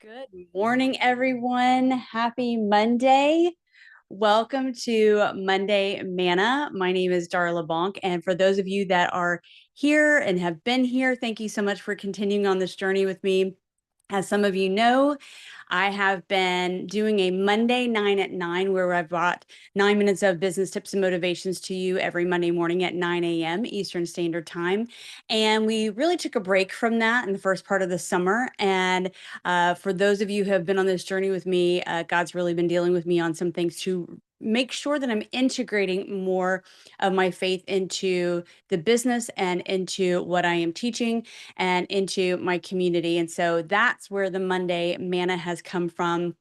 Good morning, everyone. Happy Monday. Welcome to Monday Manna. My name is Darla Bonk. And for those of you that are here and have been here, thank you so much for continuing on this journey with me. As some of you know, I have been doing a Monday 9 at 9 where I've brought 9 minutes of business tips and motivations to you every Monday morning at 9 a.m. Eastern Standard Time. And we really took a break from that in the first part of the summer. And for those of you who have been on this journey with me, God's really been dealing with me on some things to make sure that I'm integrating more of my faith into the business and into what I am teaching and into my community. And so that's where the Monday Manna has come from.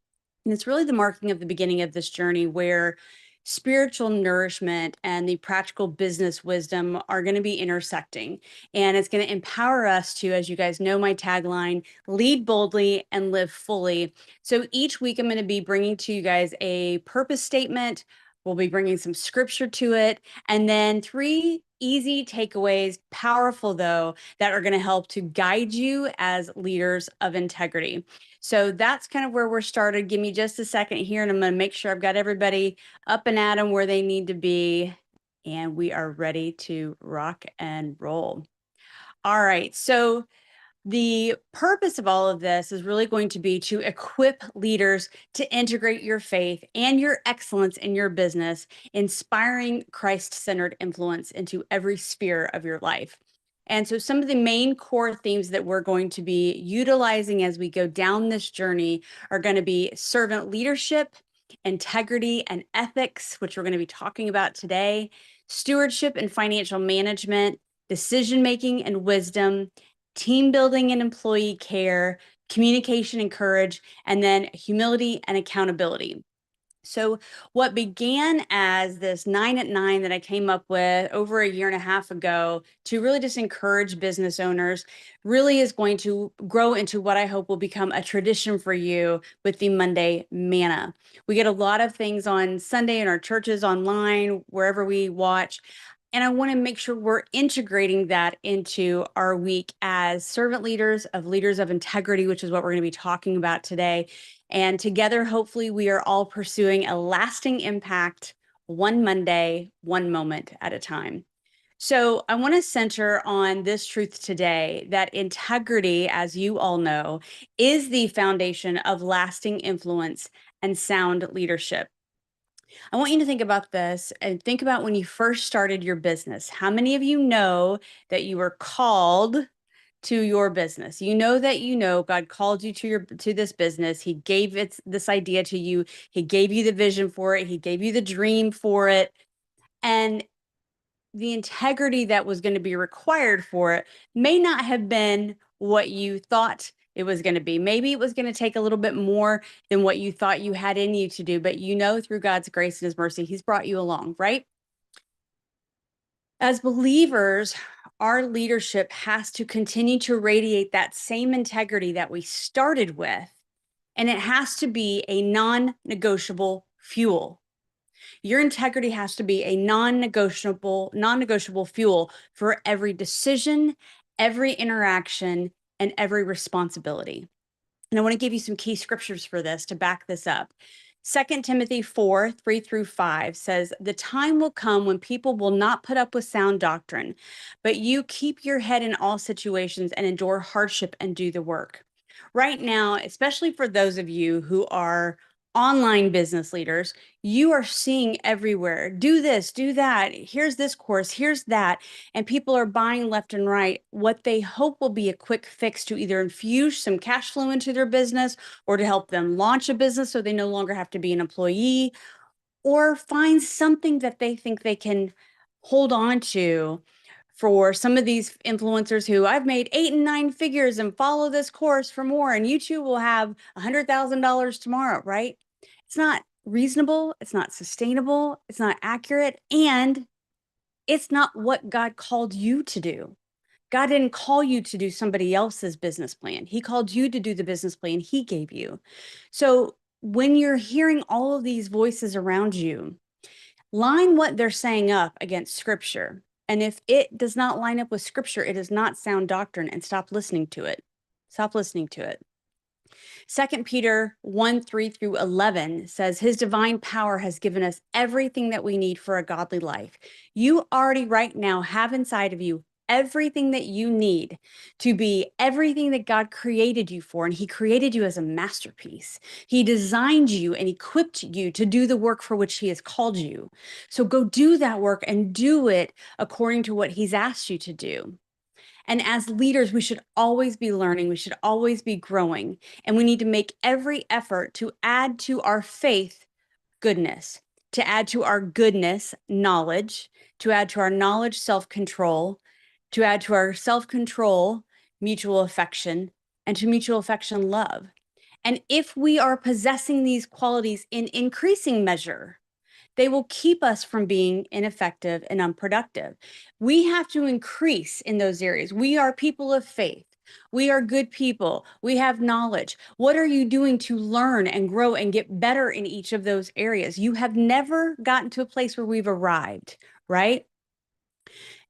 And it's really the marking of the beginning of this journey where spiritual nourishment and the practical business wisdom are going to be intersecting. And it's going to empower us to, as you guys know, my tagline, lead boldly and live fully. So each week I'm going to be bringing to you guys a purpose statement. We'll be bringing some scripture to it, and then 3 easy takeaways, powerful though, that are going to help to guide you as leaders of integrity. So that's kind of where we're started. Give me just a second here, and I'm going to make sure I've got everybody up and at them where they need to be. And we are ready to rock and roll. All right. So the purpose of all of this is really going to be to equip leaders to integrate your faith and your excellence in your business, inspiring Christ-centered influence into every sphere of your life. And so some of the main core themes that we're going to be utilizing as we go down this journey are going to be servant leadership, integrity and ethics, which we're going to be talking about today, stewardship and financial management, decision-making and wisdom, team building and employee care, communication and courage, and then humility and accountability. So what began as this 9 at 9 that I came up with over a year and a half ago to really just encourage business owners really is going to grow into what I hope will become a tradition for you with the Monday Manna. We get a lot of things on Sunday in our churches, online, wherever we watch. And I want to make sure we're integrating that into our week as servant leaders of integrity, which is what we're going to be talking about today. And together, hopefully, we are all pursuing a lasting impact, one Monday, one moment at a time. So I want to center on this truth today that integrity, as you all know, is the foundation of lasting influence and sound leadership. I want you to think about this and think about when you first started your business. How many of you know that you were called to your business? You know God called you to this business. He gave this idea to you. He gave you the vision for it. He gave you the dream for it. And the integrity that was going to be required for it may not have been what you thought it was going to be. Maybe it was going to take a little bit more than what you thought you had in you to do, but through God's grace and his mercy, he's brought you along, right? As believers, our leadership has to continue to radiate that same integrity that we started with, and it has to be a non-negotiable fuel. Your integrity has to be a non-negotiable fuel for every decision, every interaction, and every responsibility. And I want to give you some key scriptures for this to back this up. 2 Timothy 4, 3 through 5 says, "The time will come when people will not put up with sound doctrine, but you keep your head in all situations and endure hardship and do the work." Right now, especially for those of you who are online business leaders, you are seeing everywhere, do this, do that, here's this course, here's that, and people are buying left and right what they hope will be a quick fix to either infuse some cash flow into their business or to help them launch a business so they no longer have to be an employee, or find something that they think they can hold on to. For some of these influencers who, I've made 8 and 9 figures and follow this course for more, and you too will have $100,000 tomorrow, right? It's not reasonable, it's not sustainable, it's not accurate, and it's not what God called you to do. God didn't call you to do somebody else's business plan. He called you to do the business plan he gave you. So when you're hearing all of these voices around you, line what they're saying up against scripture. And if it does not line up with scripture, it is not sound doctrine, and stop listening to it. Stop listening to it. 2 Peter 1, 3 through 11 says, his divine power has given us everything that we need for a godly life. You already right now have inside of you everything that you need to be everything that God created you for. And he created you as a masterpiece. He designed you and equipped you to do the work for which he has called you. So go do that work and do it according to what he's asked you to do. And as leaders, we should always be learning. We should always be growing. And we need to make every effort to add to our faith goodness, to add to our goodness knowledge, to add to our knowledge self-control, to add to our self-control mutual affection, and to mutual affection love. And if we are possessing these qualities in increasing measure, they will keep us from being ineffective and unproductive. We have to increase in those areas. We are people of faith. We are good people. We have knowledge. What are you doing to learn and grow and get better in each of those areas? You have never gotten to a place where we've arrived, right?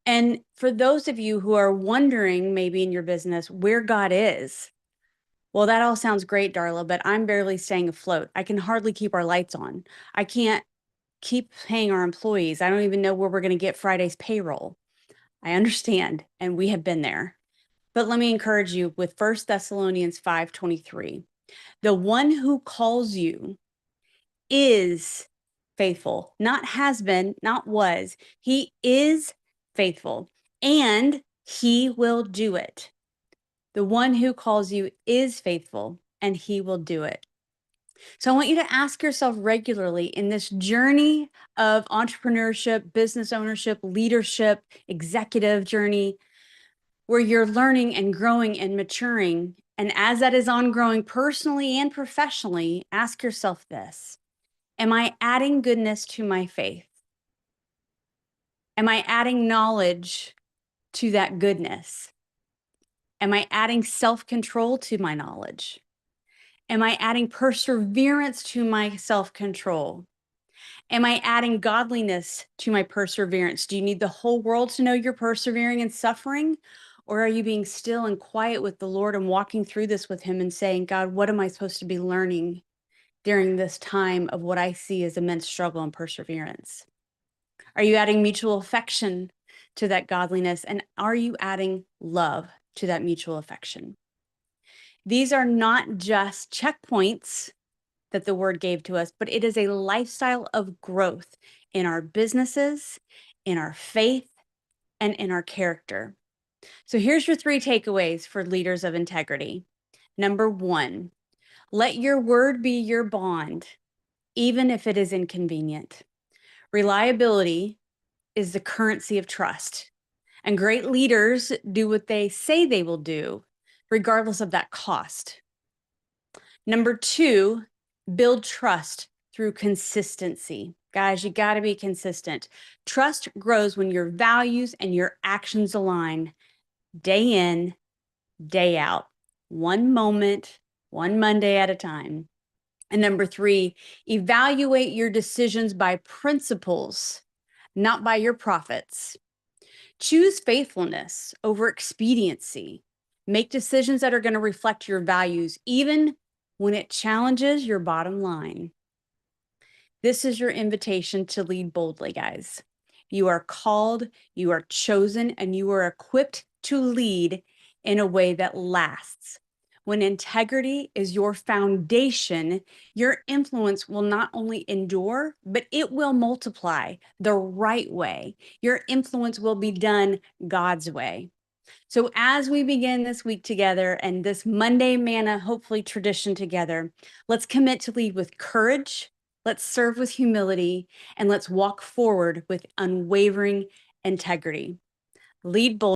And for those of you who are wondering, maybe in your business, where God is, well, that all sounds great, Darla, but I'm barely staying afloat. I can hardly keep our lights on. I can't keep paying our employees. I don't even know where we're going to get Friday's payroll. I understand, and we have been there. But let me encourage you with 1 Thessalonians 5:23. The one who calls you is faithful, not has been, not was. He is faithful, and he will do it. The one who calls you is faithful, and he will do it. So I want you to ask yourself regularly in this journey of entrepreneurship, business ownership, leadership, executive journey, where you're learning and growing and maturing. And as that is ongoing personally and professionally, ask yourself this: am I adding goodness to my faith? Am I adding knowledge to that goodness? Am I adding self-control to my knowledge? Am I adding perseverance to my self-control? Am I adding godliness to my perseverance? Do you need the whole world to know you're persevering and suffering? Or are you being still and quiet with the Lord and walking through this with him and saying, God, what am I supposed to be learning during this time of what I see as immense struggle and perseverance? Are you adding mutual affection to that godliness? And are you adding love to that mutual affection? These are not just checkpoints that the word gave to us, but it is a lifestyle of growth in our businesses, in our faith, and in our character. So here's your 3 takeaways for leaders of integrity. Number 1, let your word be your bond, even if it is inconvenient. Reliability is the currency of trust, and great leaders do what they say they will do, regardless of that cost. Number 2, build trust through consistency. Guys, you got to be consistent. Trust grows when your values and your actions align day in, day out, one moment, one Monday at a time. And number 3, evaluate your decisions by principles, not by your profits. Choose faithfulness over expediency. Make decisions that are going to reflect your values, even when it challenges your bottom line. This is your invitation to lead boldly, guys. You are called, you are chosen, and you are equipped to lead in a way that lasts. When integrity is your foundation, your influence will not only endure, but it will multiply the right way. Your influence will be done God's way. So as we begin this week together and this Monday Manna, hopefully tradition together, let's commit to lead with courage, let's serve with humility, and let's walk forward with unwavering integrity. Lead boldly.